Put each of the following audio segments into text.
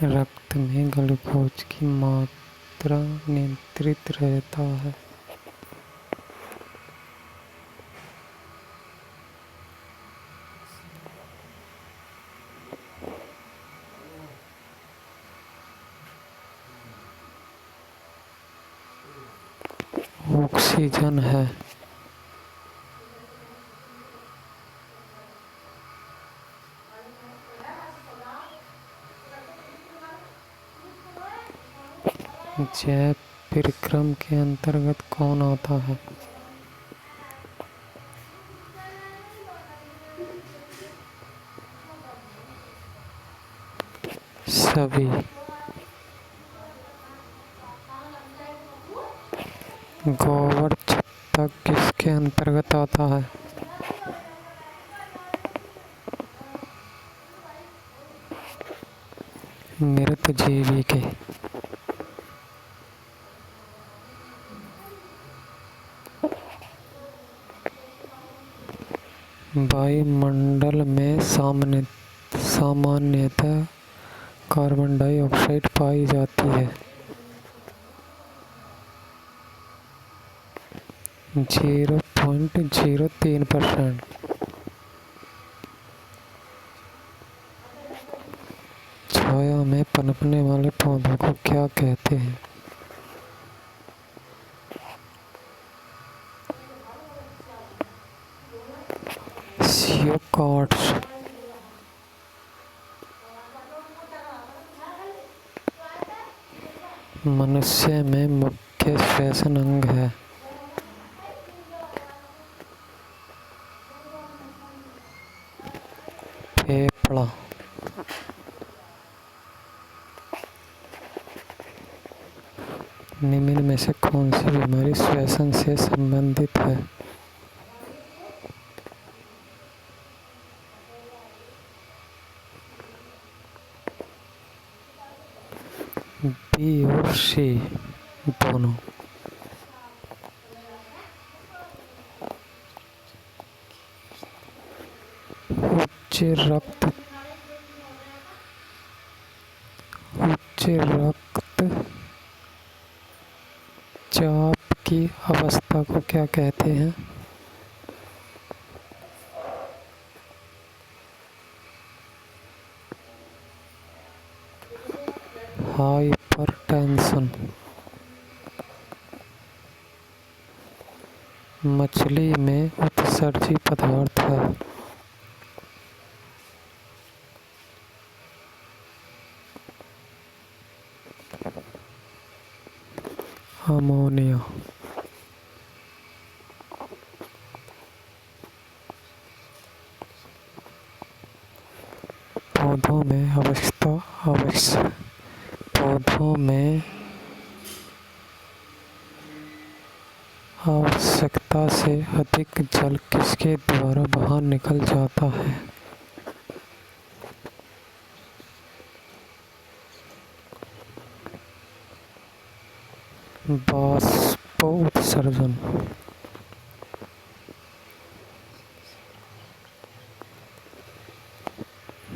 रक्त में ग्लूकोज की मात्रा नियंत्रित रहता है। ऑक्सीजन है। जैव परिक्रम के अंतर्गत कौन आता है? सभी। गोबर छत्ता किसके अंतर्गत आता है? मृतजीवी के। वायुमंडल में सामान्यतः कार्बन डाइऑक्साइड पाई जाती है। 0.03%। छाया में पनपने वाले पौधों को क्या कहते हैं? जियोकार्ड्स। मनुष्य में मुख्य श्वसन अंग है। फेफड़ा। निम्न में से कौन सी बीमारी श्वसन से संबंधित है? बी और सी दोनों। उच्च रक्तचाप की अवस्था को क्या कहते हैं? हाइपरटेंशन। मछली में उत्सर्जी पदार्थ है। अमोनिया। पौधों में आवश्यकता से अधिक जल किसके द्वारा बाहर निकल जाता है? वाष्पोत्सर्जन।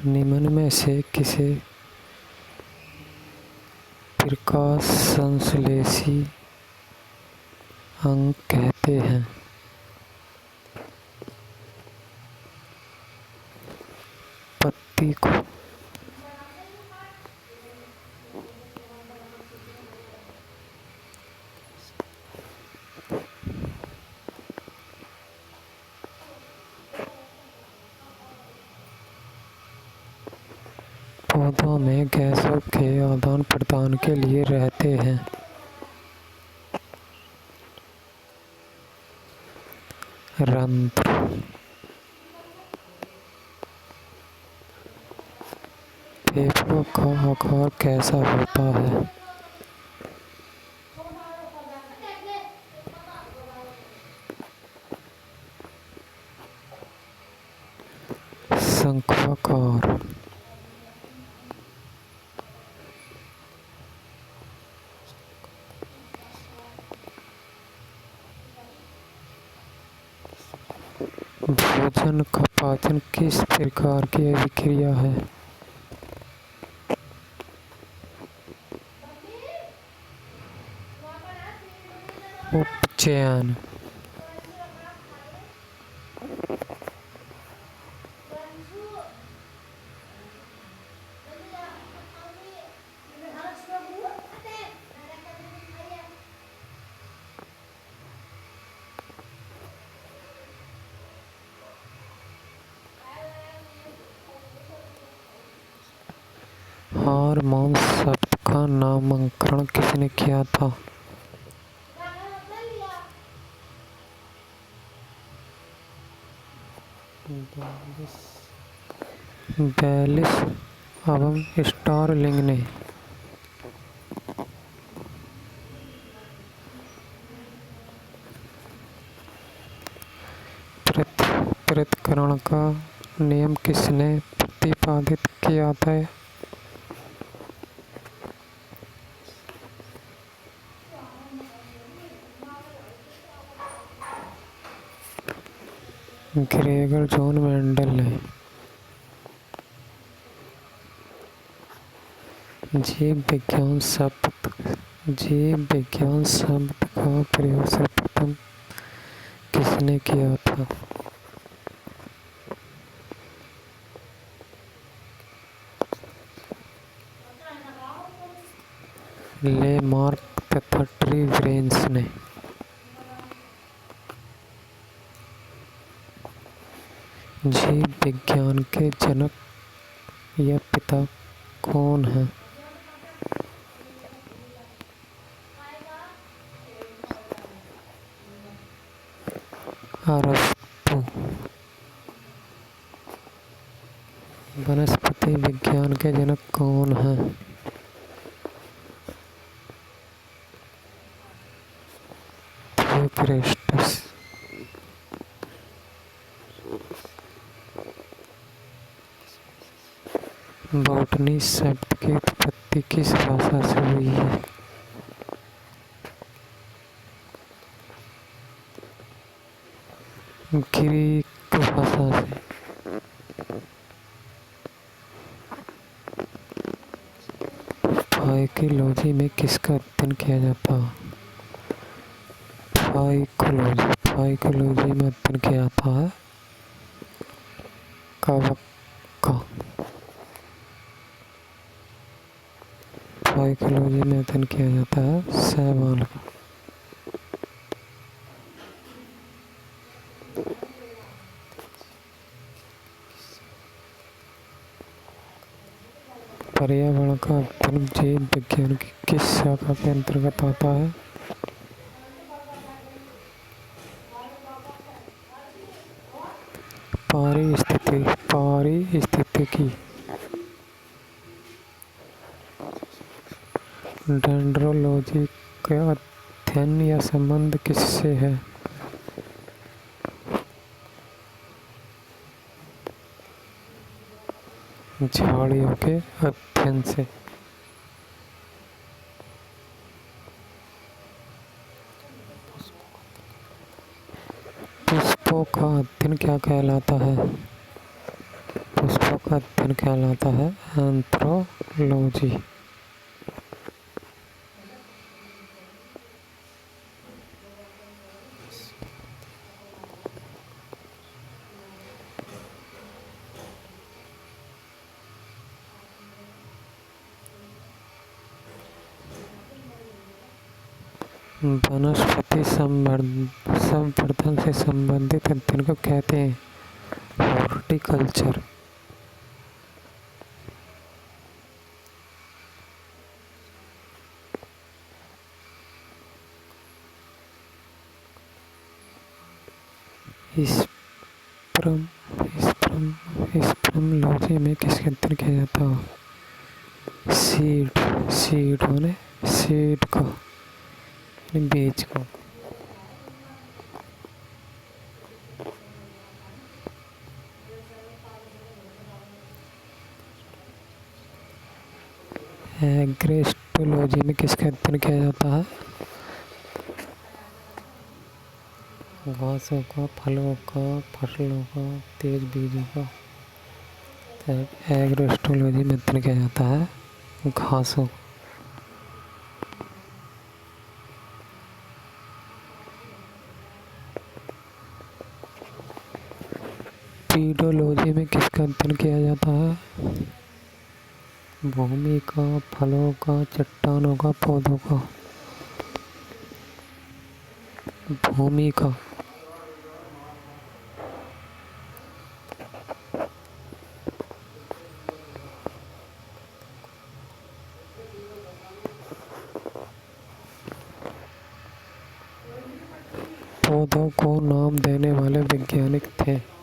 निम्न में से किसे प्रकाश संश्लेषी अंग कहते हैं? पत्ती को। पौधों में गैसों के आदान प्रदान के लिए रहते हैं। रंध्र। फेफड़ों का आकार कैसा होता है? शंक्वाकार। भोजन का पाचन किस प्रकार की अभिक्रिया है? उपचयन। हार्मोन शब्द का नामकरण किसने किया था? बैलिस एवं स्टारलिंग ने। पृथक्करण का नियम किसने प्रतिपादित किया था? ग्रेगर जॉन मेंडल ने। जीव विज्ञान शब्द का प्रयोग सर्वप्रथम किसने किया था? लेमार्क तथा ट्री ब्रेन्स ने। जीव विज्ञान के जनक या पिता कौन है? अरस्तु। वनस्पति विज्ञान के जनक कौन हैं? थियोफ्रेस्टस। बॉटनी शब्द की उत्पत्ति किस भाषा से हुई है? ग्रीक भाषा से। फाइकोलॉजी में किसका अध्ययन किया जाता है? फाइकोलॉजी में अध्ययन किया जाता है कवक का। फाइकोलॉजी में अध्ययन किया जाता है शैवाल का। पर्यावरण का अध्ययन जीव विज्ञान की किस शाखा के अंतर्गत आता है? पारिस्थितिकी। डेंड्रोलॉजी का अध्ययन या संबंध किससे है? झाड़ियों के अध्ययन से। पुष्पों का अध्ययन क्या कहलाता है? पुष्पों का अध्ययन कहलाता है एंथ्रोलॉजी। वनस्पति संवर्धन से संबंधित अध्ययन को कहते हैं हॉर्टिकल्चर। स्पर्मोलॉजी में किसका अध्ययन किया जाता है? सीड होने सीड का बीज को। एग्रोस्टोलॉजी में किसका अध्ययन किया जाता है? घासों का, फलों का, फसलों का, तेज बीजों का। एग्रोस्टोलॉजी में अध्ययन किया जाता है घासों। अध्ययन किया जाता है? भूमि का, फलों का, चट्टानों का, पौधों का? भूमि का। पौधों को नाम देने वाले वैज्ञानिक थे?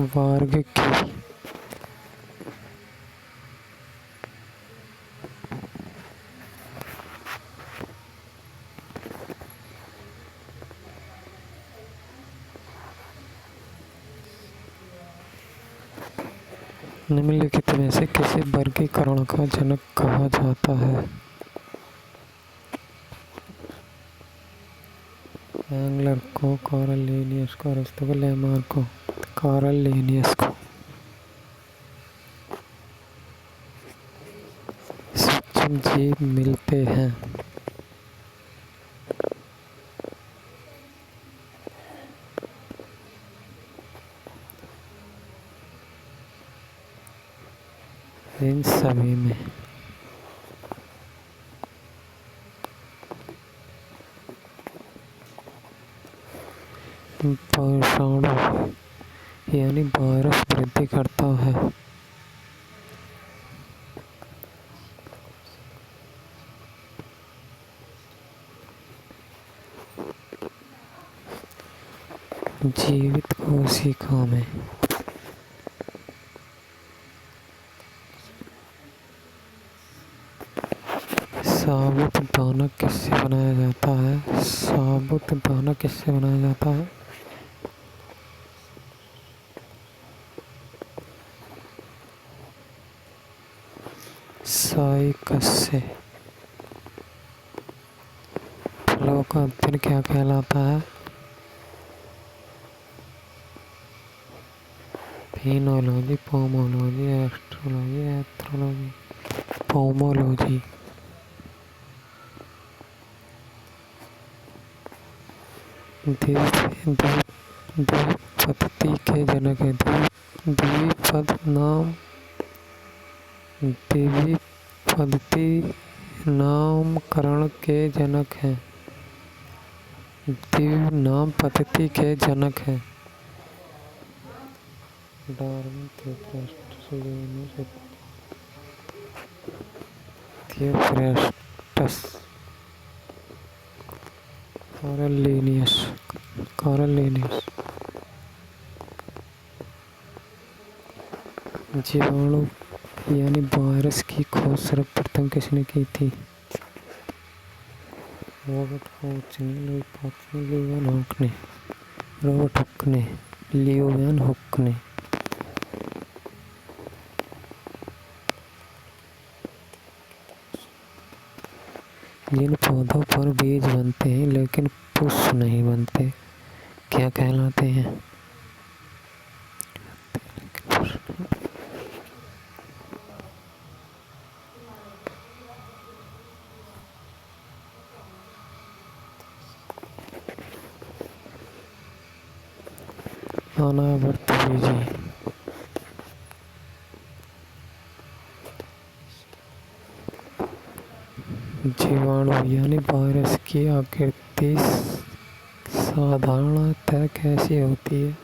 वार्गिकी। निम्नलिखित में से किसे वर्गीकरण का जनक कहा जाता है? एंगलर को, कार्ल लिनियस को, अरिस्टो को, लेमार्क को? कार्ल लिनियस को। सूक्ष्म जीव मिलते हैं। इन सभी में परमाणु यानी वायरस वृद्धि करता है। जीवित कोशिका में साबुत दाना किससे बनाया जाता है? साबुत दाना किससे बनाया जाता है? साइकस से। फलों का अध्ययन क्या कहलाता है? फिनोलॉजी, पोमोलॉजी, एस्ट्रोलॉजी, एथ्रोलॉजी? पोमोलॉजी। द्विपदती के जनक है। द्विपद द्विपदती नामकरण के जनक है। द्विव नाम पद्धति के जनक है। Darwin, Theophrastus, Karl Linnaeus. जीवाणु यानी वायरस की खोज सर्वप्रथम किसने की थी? रॉबर्ट हुक ने, लियोवन हुक ने। जिन पौधों पर बीज बनते हैं लेकिन पुष्प नहीं बनते, क्या कहलाते हैं? अनावर्तबीजी। जीवाणु यानी वायरस की आकृति साधारणतः कैसी होती है?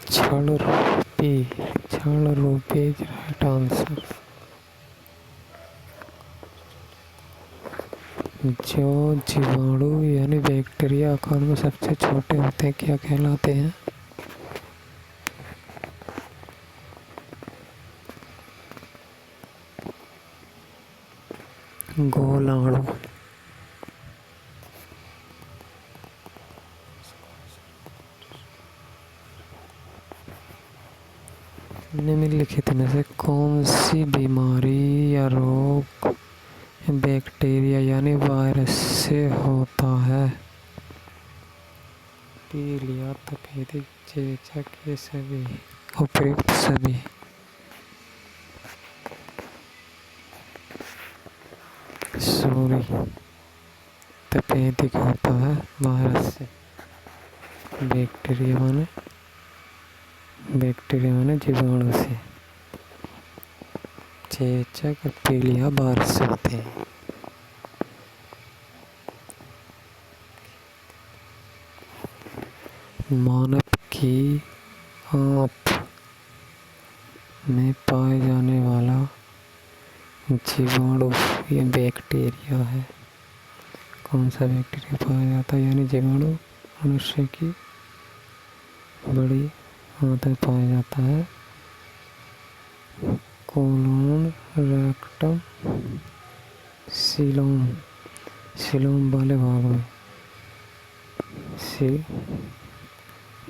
क्षण रूपी राइट आंसर। जो जीवाणु यानी बैक्टीरिया आकार में सबसे छोटे होते हैं, क्या कहलाते हैं? गोलाणु। निम्नलिखित में से कौन सी बीमारी या रोग बैक्टीरिया यानी वायरस से होता है? पीलिया, तपेदिक, चेचक, ये सभी। उपयुक्त सभी सूर्य तपेदिक होता है वायरस से। बैक्टीरिया माने जीवाणु से। चेचक पीलिया वायरस से होते हैं। मानव की आंत में पाए जाने वाला जीवाणु ये बैक्टीरिया है। कौन सा बैक्टीरिया पाया जाता है यानी जीवाणु मनुष्य की बड़ी आंत में पाया जाता है। कोलोन, रेक्टम, सीलोम वाले भाग में।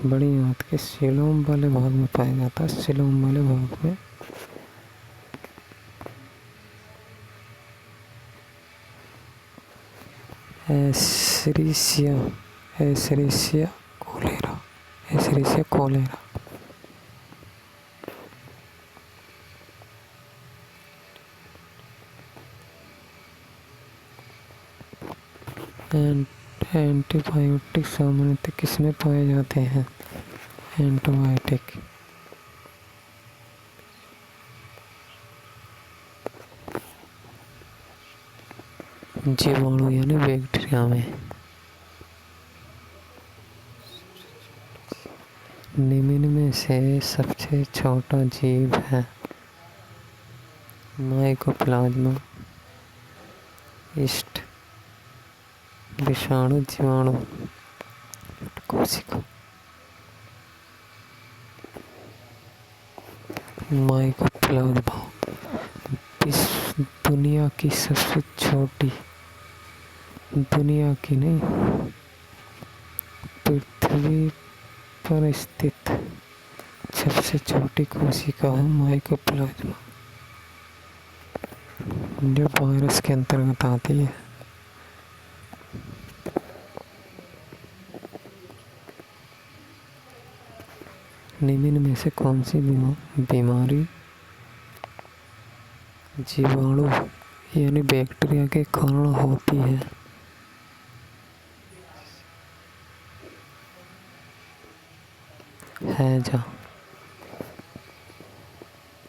बड़ी आंत के सीलोम वाले भाग में पाया जाता है। सीलोम वाले भाग में एस्चेरिचिया कोलेरा। एंटीबायोटिक सामान्यतः किसमें पाए जाते हैं? एंटीबायोटिक जीवाणु यानी बैक्टीरिया में। निम्न में से सबसे छोटा जीव है माइकोप्लाज्मा, यीस्ट, विषाणु, जीवाणु, कोशिका। माइकोप्लाज्मा दुनिया की सबसे छोटी, दुनिया की नहीं, पृथ्वी पर स्थित सबसे छोटी कोशिका है माइकोप्लाज्मा, जो वायरस के अंतर्गत आती है। निम्न में से कौन सी बीमारी जीवाणु यानी बैक्टीरिया के कारण होती है? हैजा।